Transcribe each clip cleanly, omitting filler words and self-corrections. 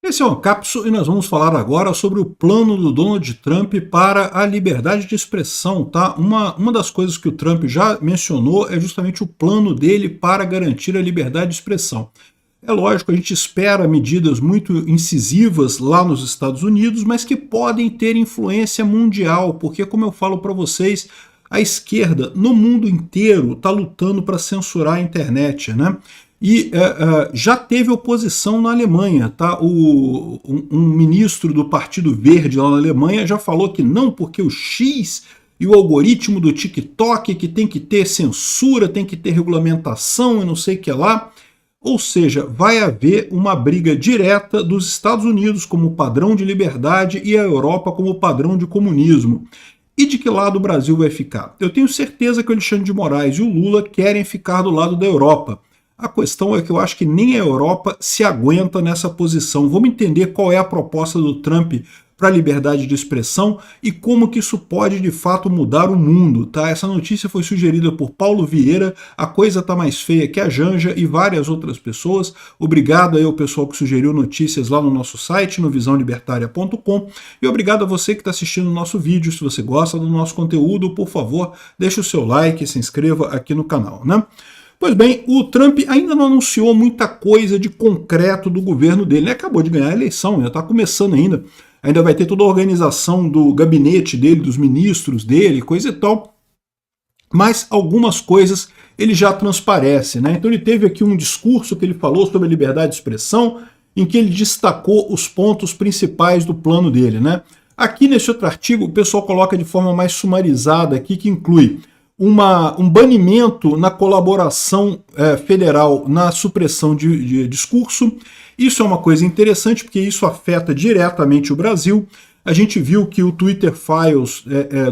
Esse é o Ancapso e nós vamos falar agora sobre o plano do Donald Trump para a liberdade de expressão, tá? Uma das coisas que o Trump já mencionou é justamente o plano dele para garantir a liberdade de expressão. É lógico, a gente espera medidas muito incisivas lá nos Estados Unidos, mas que podem ter influência mundial, porque, como eu falo para vocês, a esquerda no mundo inteiro está lutando para censurar a internet, né? E já teve oposição na Alemanha, tá? Um ministro do Partido Verde lá na Alemanha já falou que não, porque o X e o algoritmo do TikTok, que tem que ter censura, tem que ter regulamentação e não sei o que lá. Ou seja, vai haver uma briga direta dos Estados Unidos como padrão de liberdade e a Europa como padrão de comunismo. E de que lado o Brasil vai ficar? Eu tenho certeza que o Alexandre de Moraes e o Lula querem ficar do lado da Europa. A questão é que eu acho que nem a Europa se aguenta nessa posição. Vamos entender qual é a proposta do Trump para a liberdade de expressão e como que isso pode de fato mudar o mundo, tá? Essa notícia foi sugerida por Paulo Vieira, a coisa tá mais feia que a Janja e várias outras pessoas. Obrigado aí ao pessoal que sugeriu notícias lá no nosso site, no visãolibertaria.com, e obrigado a você que está assistindo o nosso vídeo. Se você gosta do nosso conteúdo, por favor, deixe o seu like e se inscreva aqui no canal, né? Pois bem, o Trump ainda não anunciou muita coisa de concreto do governo dele. Ele acabou de ganhar a eleição, já está começando ainda. Ainda vai ter toda a organização do gabinete dele, dos ministros dele, coisa e tal. Mas algumas coisas ele já transparece, né? Então ele teve aqui um discurso que ele falou sobre a liberdade de expressão, em que ele destacou os pontos principais do plano dele, né? Aqui nesse outro artigo o pessoal coloca de forma mais sumarizada aqui, que inclui um banimento na colaboração federal na supressão de discurso. Isso é uma coisa interessante porque isso afeta diretamente o Brasil. A gente viu que o Twitter Files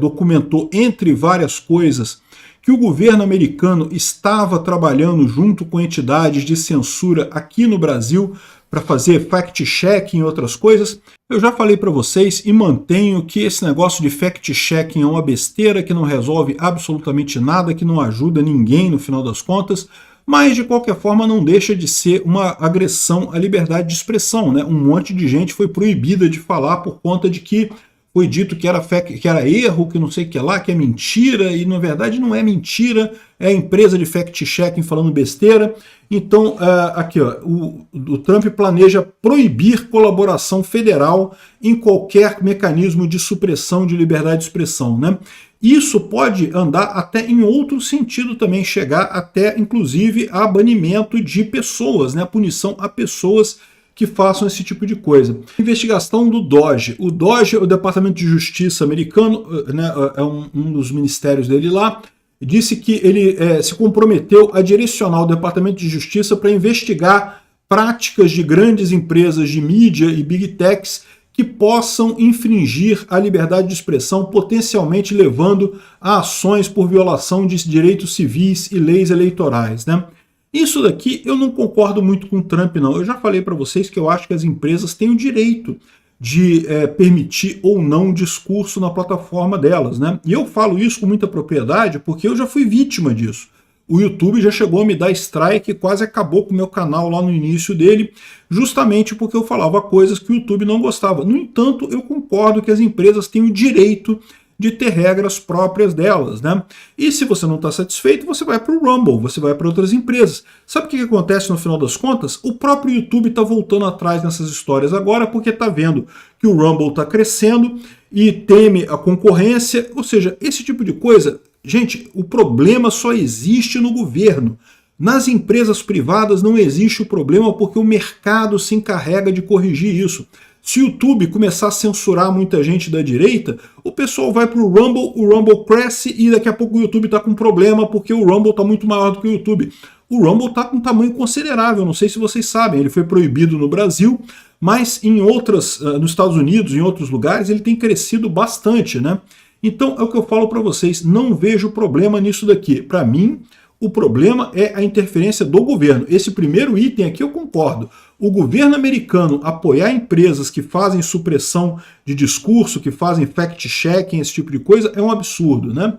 documentou, entre várias coisas, que o governo americano estava trabalhando junto com entidades de censura aqui no Brasil para fazer fact-checking e outras coisas. Eu já falei para vocês e mantenho que esse negócio de fact-checking é uma besteira que não resolve absolutamente nada, que não ajuda ninguém no final das contas, mas de qualquer forma não deixa de ser uma agressão à liberdade de expressão, né? Um monte de gente foi proibida de falar por conta de que foi dito que era erro, que não sei o que lá, que é mentira, e na verdade não é mentira, é a empresa de fact-checking falando besteira. Então, aqui, ó, o Trump planeja proibir colaboração federal em qualquer mecanismo de supressão de liberdade de expressão, né? Isso pode andar até em outro sentido também, chegar até, inclusive, a banimento de pessoas, né? A punição a pessoas que façam esse tipo de coisa. Investigação do DOJ. O DOJ, o Departamento de Justiça americano, né, é um dos ministérios dele lá, disse que ele se comprometeu a direcionar o Departamento de Justiça para investigar práticas de grandes empresas de mídia e big techs que possam infringir a liberdade de expressão, potencialmente levando a ações por violação de direitos civis e leis eleitorais, né? Isso daqui eu não concordo muito com o Trump, não. Eu já falei para vocês que eu acho que as empresas têm o direito de permitir ou não discurso na plataforma delas, né? E eu falo isso com muita propriedade porque eu já fui vítima disso. O YouTube já chegou a me dar strike e quase acabou com o meu canal lá no início dele, justamente porque eu falava coisas que o YouTube não gostava. No entanto, eu concordo que as empresas têm o direito de ter regras próprias delas, né? E se você não está satisfeito, você vai para o Rumble, você vai para outras empresas. Sabe o que acontece no final das contas? O próprio YouTube está voltando atrás nessas histórias agora, porque está vendo que o Rumble está crescendo e teme a concorrência, ou seja, esse tipo de coisa. Gente, o problema só existe no governo. Nas empresas privadas não existe o problema porque o mercado se encarrega de corrigir isso. Se o YouTube começar a censurar muita gente da direita, o pessoal vai para o Rumble cresce e daqui a pouco o YouTube está com problema porque o Rumble está muito maior do que o YouTube. O Rumble está com um tamanho considerável, não sei se vocês sabem, ele foi proibido no Brasil, mas nos Estados Unidos, em outros lugares, ele tem crescido bastante, né? Então é o que eu falo para vocês, não vejo problema nisso daqui. Para mim, o problema é a interferência do governo. Esse primeiro item aqui eu concordo. O governo americano apoiar empresas que fazem supressão de discurso, que fazem fact-checking, esse tipo de coisa, é um absurdo, né?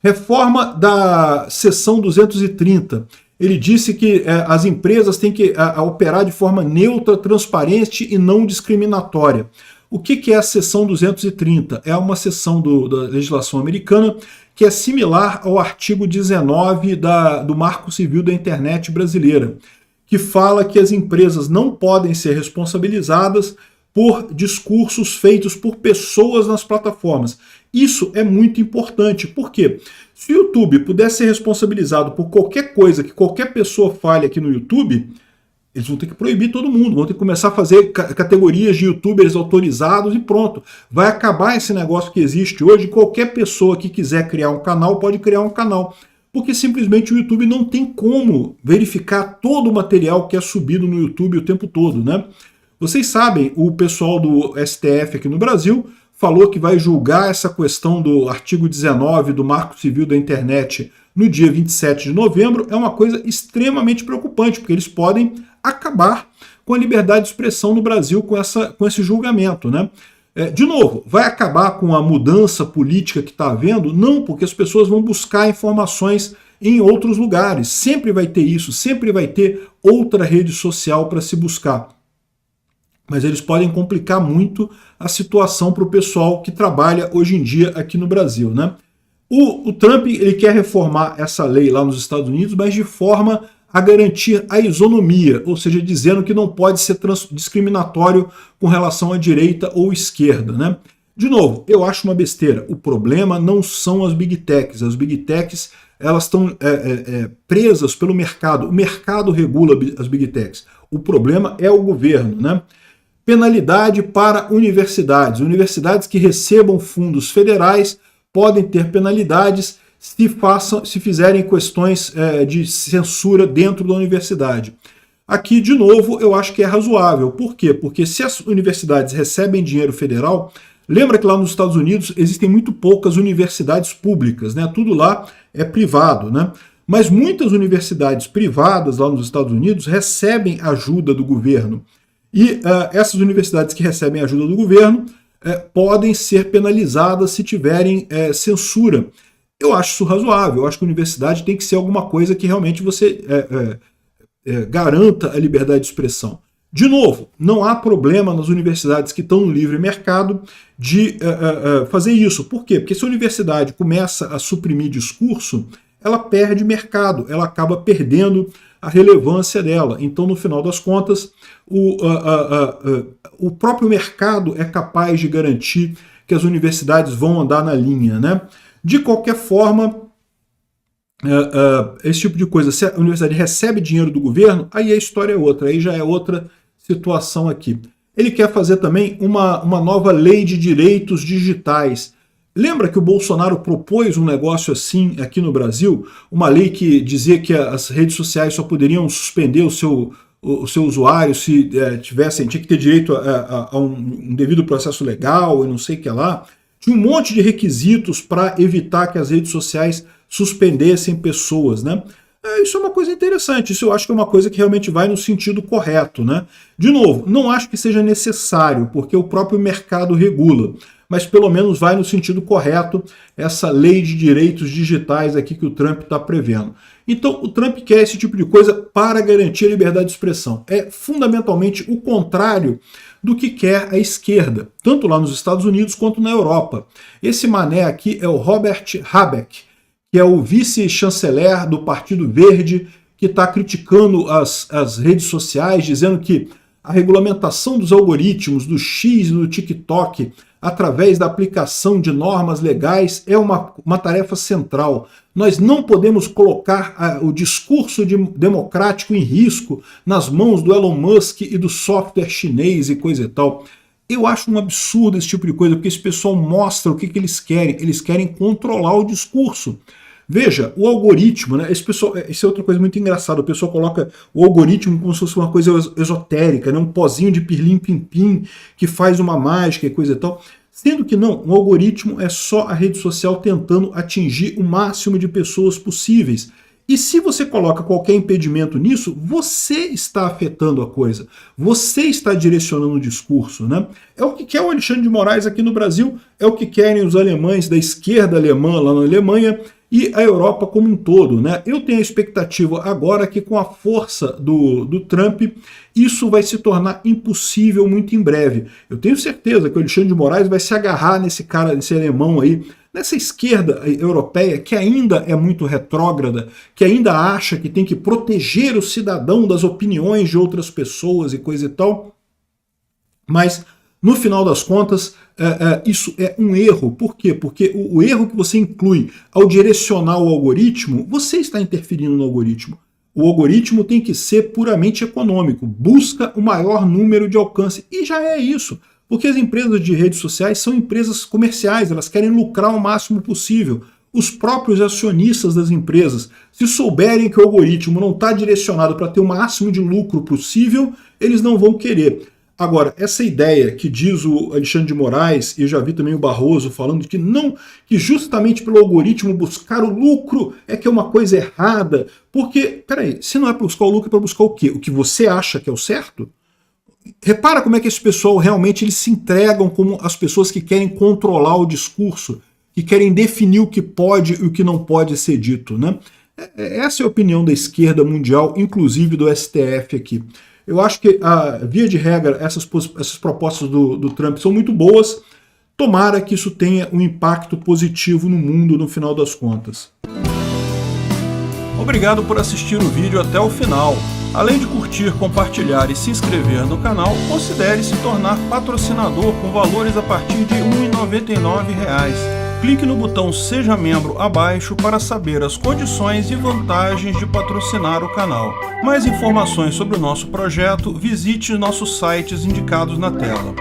Reforma da seção 230. Ele disse que as empresas têm que operar de forma neutra, transparente e não discriminatória. O que é a seção 230? É uma seção da legislação americana que é similar ao artigo 19 do Marco Civil da Internet brasileira, que fala que as empresas não podem ser responsabilizadas por discursos feitos por pessoas nas plataformas. Isso é muito importante, por quê? Se o YouTube pudesse ser responsabilizado por qualquer coisa que qualquer pessoa fale aqui no YouTube, eles vão ter que proibir todo mundo, vão ter que começar a fazer categorias de youtubers autorizados e pronto. Vai acabar esse negócio que existe hoje, qualquer pessoa que quiser criar um canal pode criar um canal. Porque simplesmente o YouTube não tem como verificar todo o material que é subido no YouTube o tempo todo, né? Vocês sabem, o pessoal do STF aqui no Brasil falou que vai julgar essa questão do artigo 19 do Marco Civil da Internet no dia 27 de novembro. É uma coisa extremamente preocupante, porque eles podem acabar com a liberdade de expressão no Brasil com esse julgamento, né? De novo, vai acabar com a mudança política que está havendo? Não, porque as pessoas vão buscar informações em outros lugares. Sempre vai ter isso, sempre vai ter outra rede social para se buscar. Mas eles podem complicar muito a situação para o pessoal que trabalha hoje em dia aqui no Brasil, né? O Trump ele quer reformar essa lei lá nos Estados Unidos, mas de forma a garantir a isonomia, ou seja, dizendo que não pode ser discriminatório com relação à direita ou esquerda, né? De novo, eu acho uma besteira. O problema não são as Big Techs. As Big Techs elas estão presas pelo mercado. O mercado regula as Big Techs. O problema é o governo, né? Penalidade para universidades. Universidades que recebam fundos federais podem ter penalidades se fizerem questões de censura dentro da universidade. Aqui, de novo, eu acho que é razoável. Por quê? Porque se as universidades recebem dinheiro federal, lembra que lá nos Estados Unidos existem muito poucas universidades públicas, né? Tudo lá é privado, né? Mas muitas universidades privadas lá nos Estados Unidos recebem ajuda do governo. E essas universidades que recebem ajuda do governo podem ser penalizadas se tiverem censura. Eu acho isso razoável. Eu acho que a universidade tem que ser alguma coisa que realmente você garanta a liberdade de expressão. De novo, não há problema nas universidades que estão no livre mercado de fazer isso. Por quê? Porque se a universidade começa a suprimir discurso, ela perde mercado, ela acaba perdendo a relevância dela. Então, no final das contas, o próprio mercado é capaz de garantir que as universidades vão andar na linha, né? De qualquer forma, esse tipo de coisa, se a universidade recebe dinheiro do governo, aí a história é outra, aí já é outra situação aqui. Ele quer fazer também uma nova lei de direitos digitais. Lembra que o Bolsonaro propôs um negócio assim aqui no Brasil? Uma lei que dizia que as redes sociais só poderiam suspender o seu usuário se tinha que ter direito a um devido processo legal e não sei o que lá. Tinha um monte de requisitos para evitar que as redes sociais suspendessem pessoas, né? Isso é uma coisa interessante, isso eu acho que é uma coisa que realmente vai no sentido correto, né? De novo, não acho que seja necessário, porque o próprio mercado regula, mas pelo menos vai no sentido correto essa lei de direitos digitais aqui que o Trump está prevendo. Então o Trump quer esse tipo de coisa para garantir a liberdade de expressão. É fundamentalmente o contrário do que quer a esquerda, tanto lá nos Estados Unidos quanto na Europa. Esse mané aqui é o Robert Habeck, que é o vice-chanceler do Partido Verde, que está criticando as redes sociais, dizendo que a regulamentação dos algoritmos do X e do TikTok através da aplicação de normas legais é uma tarefa central. Nós não podemos colocar o discurso democrático em risco nas mãos do Elon Musk e do software chinês e coisa e tal. Eu acho um absurdo esse tipo de coisa, porque esse pessoal mostra o que eles querem. Eles querem controlar o discurso. Veja, o algoritmo, né? Isso é outra coisa muito engraçada. O pessoal coloca o algoritmo como se fosse uma coisa esotérica, né? Um pozinho de pirlim-pim-pim que faz uma mágica e coisa e tal. Sendo que não, o algoritmo é só a rede social tentando atingir o máximo de pessoas possíveis. E se você coloca qualquer impedimento nisso, você está afetando a coisa. Você está direcionando o discurso, né? É o que quer o Alexandre de Moraes aqui no Brasil, é o que querem os alemães da esquerda alemã lá na Alemanha, e a Europa como um todo, né? Eu tenho a expectativa agora que com a força do Trump, isso vai se tornar impossível muito em breve. Eu tenho certeza que o Alexandre de Moraes vai se agarrar nesse cara, nesse alemão aí, nessa esquerda europeia que ainda é muito retrógrada, que ainda acha que tem que proteger o cidadão das opiniões de outras pessoas e coisa e tal, mas no final das contas, isso é um erro. Por quê? Porque o erro que você inclui ao direcionar o algoritmo, você está interferindo no algoritmo. O algoritmo tem que ser puramente econômico, busca o maior número de alcance, e já é isso. Porque as empresas de redes sociais são empresas comerciais, elas querem lucrar o máximo possível. Os próprios acionistas das empresas, se souberem que o algoritmo não está direcionado para ter o máximo de lucro possível, eles não vão querer. Agora, essa ideia que diz o Alexandre de Moraes, e eu já vi também o Barroso falando que não, que justamente pelo algoritmo buscar o lucro é que é uma coisa errada, porque, peraí, se não é para buscar o lucro, é para buscar o quê? O que você acha que é o certo? Repara como é que esse pessoal realmente eles se entregam como as pessoas que querem controlar o discurso, que querem definir o que pode e o que não pode ser dito, né? Essa é a opinião da esquerda mundial, inclusive do STF aqui. Eu acho que, via de regra, essas propostas do Trump são muito boas. Tomara que isso tenha um impacto positivo no mundo no final das contas. Obrigado por assistir o vídeo até o final. Além de curtir, compartilhar e se inscrever no canal, considere se tornar patrocinador com valores a partir de R$ 1,99. Clique no botão Seja Membro abaixo para saber as condições e vantagens de patrocinar o canal. Mais informações sobre o nosso projeto, visite nossos sites indicados na tela.